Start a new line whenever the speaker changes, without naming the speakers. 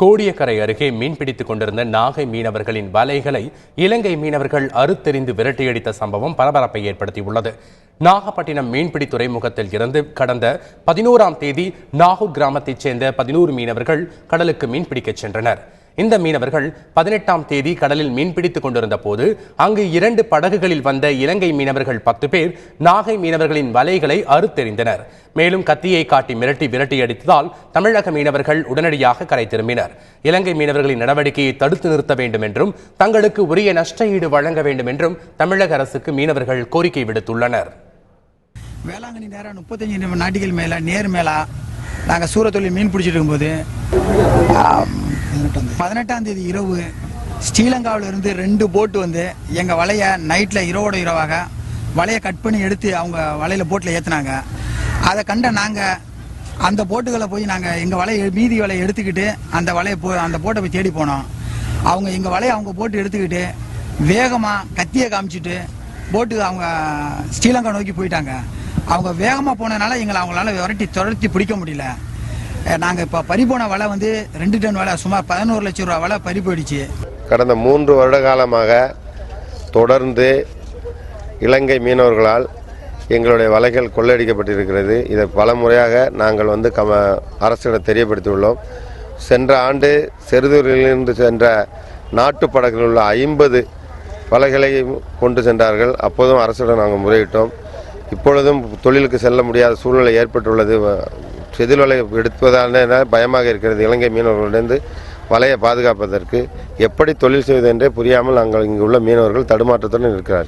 கோடியக்கரை அருகே மீன்பிடித்துக் கொண்டிருந்த நாகை மீனவர்களின் வலைகளை இலங்கை மீனவர்கள் அறுத்தெறிந்து விரட்டியடித்த சம்பவம் பரபரப்பை ஏற்படுத்தியுள்ளது. நாகப்பட்டினம் மீன்பிடி துறைமுகத்தில் இருந்து கடந்த 11ஆம் தேதி நாகூர் கிராமத்தைச் சேர்ந்த 11 மீனவர்கள் கடலுக்கு மீன்பிடிக்கச் சென்றனர். இந்த மீனவர்கள் 18ஆம் தேதி கடலில் மீன்பிடித்துக் கொண்டிருந்த போது அங்கு 2 படகுகளில் வந்த இலங்கை மீனவர்கள் 10 பேர் நாகை மீனவர்களின் வலைகளை அறுத்தெறிந்தனர். மேலும் கத்தியை காட்டி விரட்டி அடித்ததால் தமிழக மீனவர்கள் உடனடியாக கரை திரும்பினர். இலங்கை மீனவர்களின் நடவடிக்கையை தடுத்து நிறுத்த வேண்டும் என்றும் தங்களுக்கு உரிய நஷ்ட ஈடு வழங்க வேண்டும் என்றும் தமிழக அரசுக்கு மீனவர்கள் கோரிக்கை விடுத்துள்ளனர்.
வேளாங்கண்ணி நேரம் 35 நாட்டிகள் நேர் மேலா நாங்கள் சூரத்தொழில் மீன் பிடிச்சிட்டு இருக்கும்போது 18ஆம் தேதி இரவு ஸ்ரீலங்காவிலிருந்து 2 போட்டு வந்து எங்கள் வலையை நைட்டில் இரவாக வலையை கட் பண்ணி எடுத்து அவங்க வலையில் போட்டில் ஏற்றினாங்க. அதை கண்ட நாங்கள் அந்த போட்டுகளை போய் நாங்கள் எங்கள் மீதி வலையை எடுத்துக்கிட்டு அந்த போட்டை போய் தேடி போனோம். அவங்க எங்கள் வலையை அவங்க போட்டு எடுத்துக்கிட்டு வேகமாக கத்தியை காமிச்சிட்டு போட்டு அவங்க ஸ்ரீலங்கா நோக்கி போயிட்டாங்க. அவங்க வேகமாக போனதுனால அவங்களால துரத்தி பிடிக்க முடியல. நாங்கள் இப்போ பறிபோன வலை 2 டன் வலை சுமார் 11 லட்சம் ரூபா வலை பறி போயிடுச்சு.
கடந்த 3 வருட காலமாக தொடர்ந்து இலங்கை மீனவர்களால் எங்களுடைய வலைகள் கொள்ளையடிக்கப்பட்டிருக்கிறது. இதை பல முறையாக நாங்கள் அரசிடம் தெரியப்படுத்தியுள்ளோம். சென்ற ஆண்டு செருதூரிலிருந்து சென்ற நாட்டு படகில் உள்ள 50 வலைகளை கொண்டு சென்றார்கள். அப்போதும் அரசிடம் நாங்கள் முறையிட்டோம். இப்பொழுதும் தொழிலுக்கு செல்ல முடியாத சூழ்நிலை ஏற்பட்டுள்ளது. செதில் வலை எடுப்பதான பயமாக இருக்கிறது. இலங்கை மீனவர்களிடந்து வலையை பாதுகாப்பதற்கு எப்படி தொழில் செய்வது என்றே புரியாமல் நாங்கள் இங்கு உள்ள மீனவர்கள் தடுமாற்றத்துடன் இருக்கிறார்கள்.